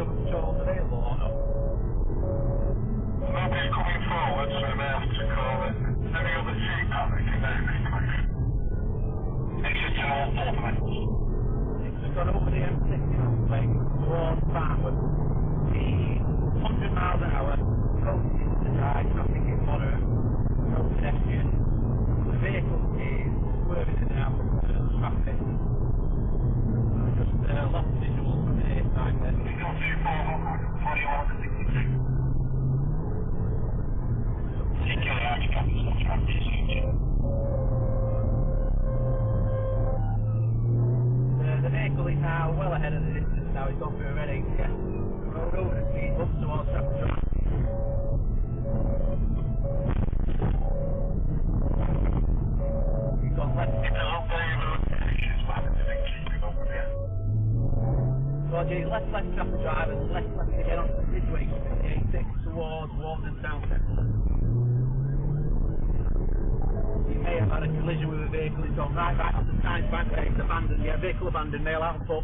other patrols available or not? Nobody's coming forward, so I may have to call it. Any other sheep happening today, please? Exit to all 4 minutes. It's just gone over the M6 like towards Farnwood. He's 100 miles an hour, coasting to drive, traffic is moderate, no pedestrian. The vehicle is swerving in and out of the traffic. Just lots of visuals from the side there. We've got 21 and 62. Particularly hard to get this traffic section. The vehicle is now well ahead of the distance now, he's gone through already. Yeah. The road over the speed bump towards Stratford Drive. He's gone left. It's a little bit of what happens if it keeps it over here. Roger, he's left Stratford Drive and left to get onto the Ridgeway from the A6 towards Walden Town Centre. He may have had a collision with a vehicle, he's gone right back up the side bank there, he's abandoned, yeah, vehicle abandoned, mail out and foot.